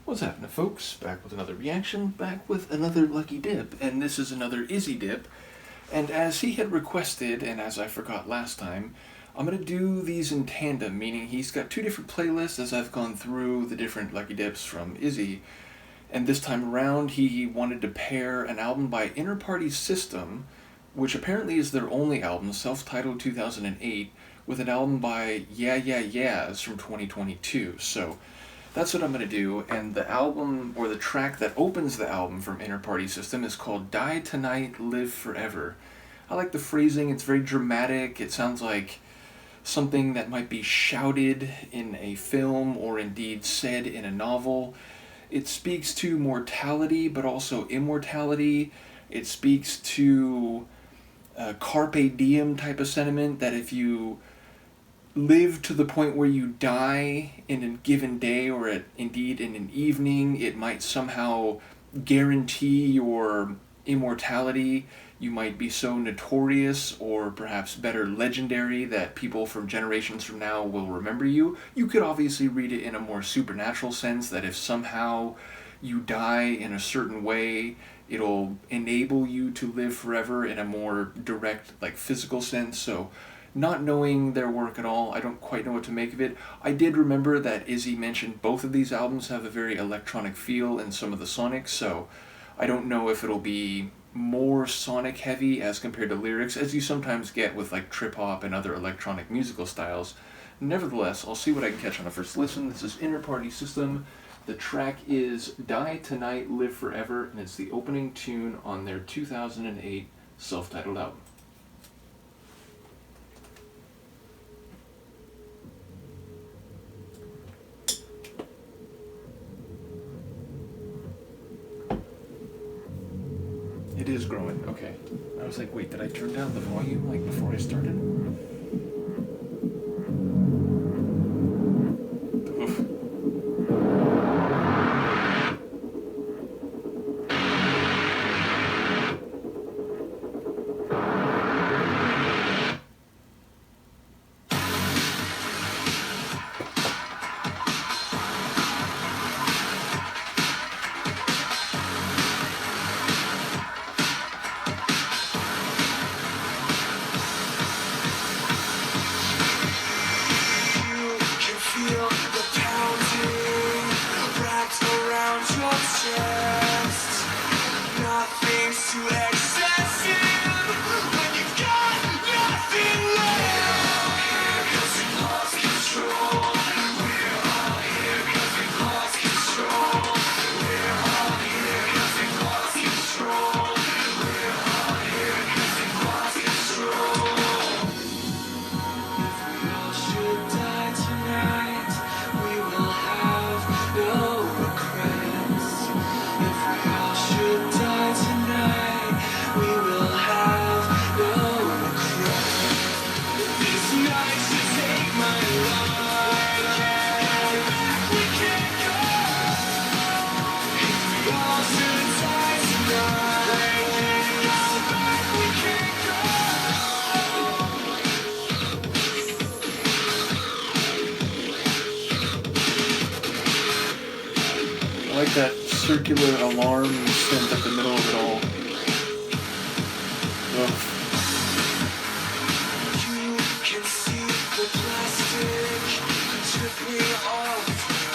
What's happening, folks? Back with another reaction, back with another Lucky Dip, and this is another Izzy Dip. And as he had requested, and as I forgot last time, I'm going to do these in tandem, meaning he's got two different playlists as I've gone through the different Lucky Dips from Izzy. And this time around, he wanted to pair an album by Innerpartysystem, which apparently is their only album, self-titled 2008, with an album by Yeah Yeah Yeahs from 2022. So that's what I'm going to do, and the album, or the track that opens the album from Innerpartysystem is called Die Tonight, Live Forever. I like the phrasing, it's very dramatic, it sounds like something that might be shouted in a film or indeed said in a novel. It speaks to mortality, but also immortality. It speaks to a carpe diem type of sentiment, that if you live to the point where you die in a given day or indeed in an evening, it might somehow guarantee your immortality. You might be so notorious or perhaps better legendary that people from generations from now will remember you. You could obviously read it in a more supernatural sense, that if somehow you die in a certain way, it'll enable you to live forever in a more direct, like, physical sense. So not knowing their work at all, I don't quite know what to make of it. I did remember that Izzy mentioned both of these albums have a very electronic feel in some of the sonics, so I don't know if it'll be more sonic heavy as compared to lyrics, as you sometimes get with like trip-hop and other electronic musical styles. Nevertheless, I'll see what I can catch on a first listen. This is Innerpartysystem. The track is Die Tonight, Live Forever, and it's the opening tune on their 2008 self-titled album. It is growing, okay. I was like, wait, did I turn down the volume like before I started? Oof. I like that circular alarm sent at the middle of it all. Ugh. You can see the plastic dripping off your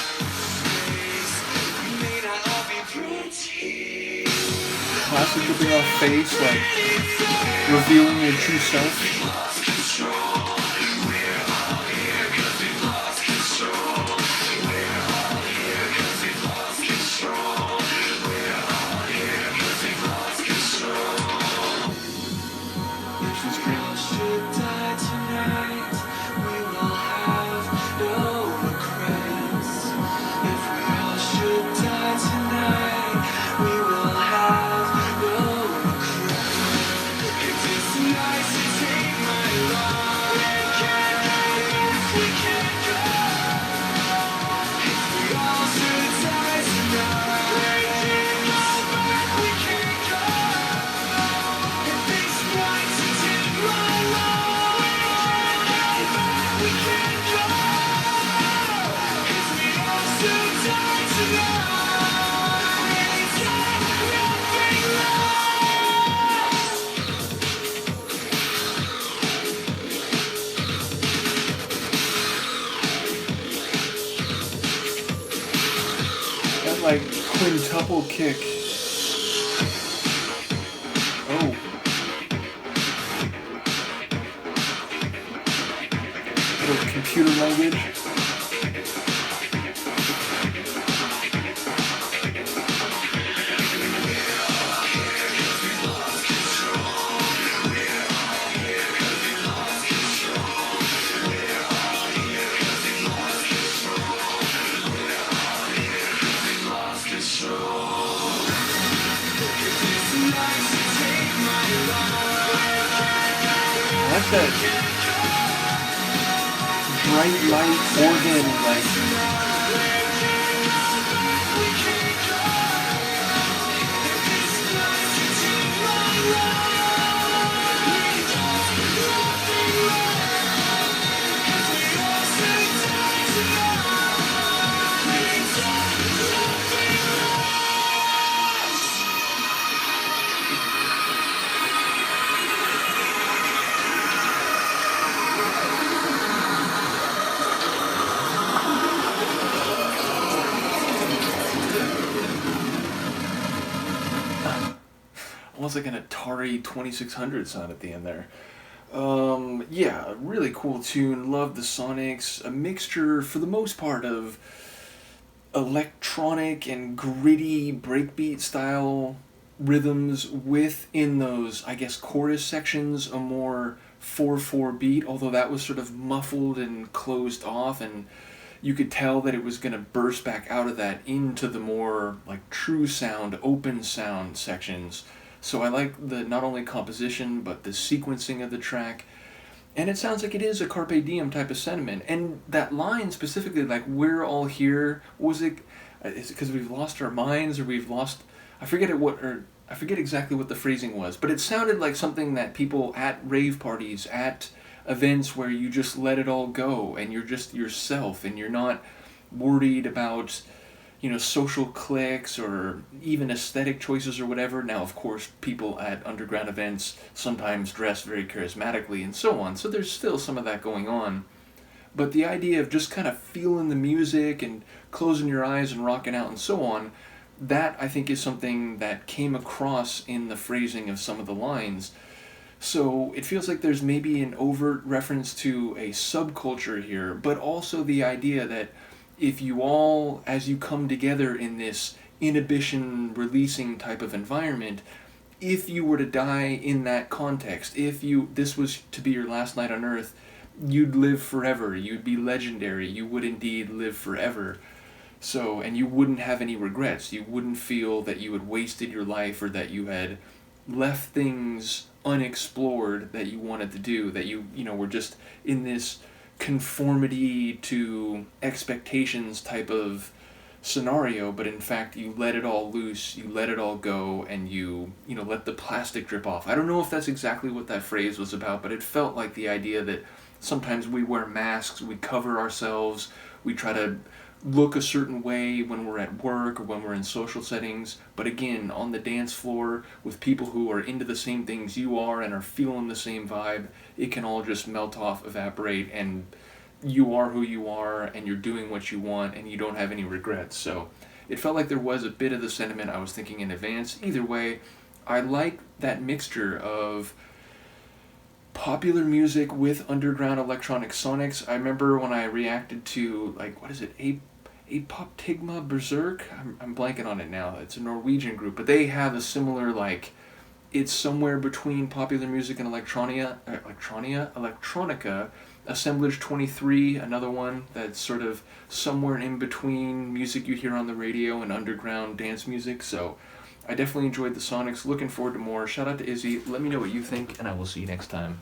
face. You may not all be pretty. Plastic dripping off face, like revealing your true self. Nice to take my That like quintuple kick. Oh. Little computer language. I like that bright light organ, like almost like an Atari 2600 sound at the end there. Yeah, really cool tune. Love the sonics. A mixture, for the most part, of electronic and gritty breakbeat style rhythms within those, I guess, chorus sections, a more 4/4 beat, although that was sort of muffled and closed off, and you could tell that it was going to burst back out of that into the more like true sound, open sound sections. So I like the not only composition but the sequencing of the track. And it sounds like it is a Carpe Diem type of sentiment. And that line specifically, like, we're all here, was it, is it because we've lost our minds, or we've lost, I forget exactly what the phrasing was, but it sounded like something that people at rave parties, at events where you just let it all go and you're just yourself and you're not worried about, social cliques or even aesthetic choices or whatever. Now, of course, people at underground events sometimes dress very charismatically and so on, so there's still some of that going on. But the idea of just kind of feeling the music and closing your eyes and rocking out and so on, that I think is something that came across in the phrasing of some of the lines. So it feels like there's maybe an overt reference to a subculture here, but also the idea that if you all, as you come together in this inhibition releasing type of environment, if you were to die in that context, if this was to be your last night on Earth, you'd live forever, you'd be legendary, you would indeed live forever. So, and you wouldn't have any regrets, you wouldn't feel that you had wasted your life or that you had left things unexplored that you wanted to do, that you were just in this conformity to expectations type of scenario, but in fact you let it all loose, you let it all go, and you let the plastic drip off. I don't know if that's exactly what that phrase was about, but it felt like the idea that sometimes we wear masks, we cover ourselves, we try to look a certain way when we're at work or when we're in social settings, but again, on the dance floor with people who are into the same things you are and are feeling the same vibe, it can all just melt off, evaporate, and you are who you are and you're doing what you want and you don't have any regrets. So it felt like there was a bit of the sentiment I was thinking in advance. Either way, I like that mixture of popular music with underground electronic sonics. I remember when I reacted to, like, what is it, Apoptygma Berserk? I'm blanking on it now. It's a Norwegian group, but they have a similar, like, it's somewhere between popular music and electronica. Assemblage 23, another one that's sort of somewhere in between music you hear on the radio and underground dance music. So I definitely enjoyed the sonics. Looking forward to more. Shout out to Izzy. Let me know what you think, and I will see you next time.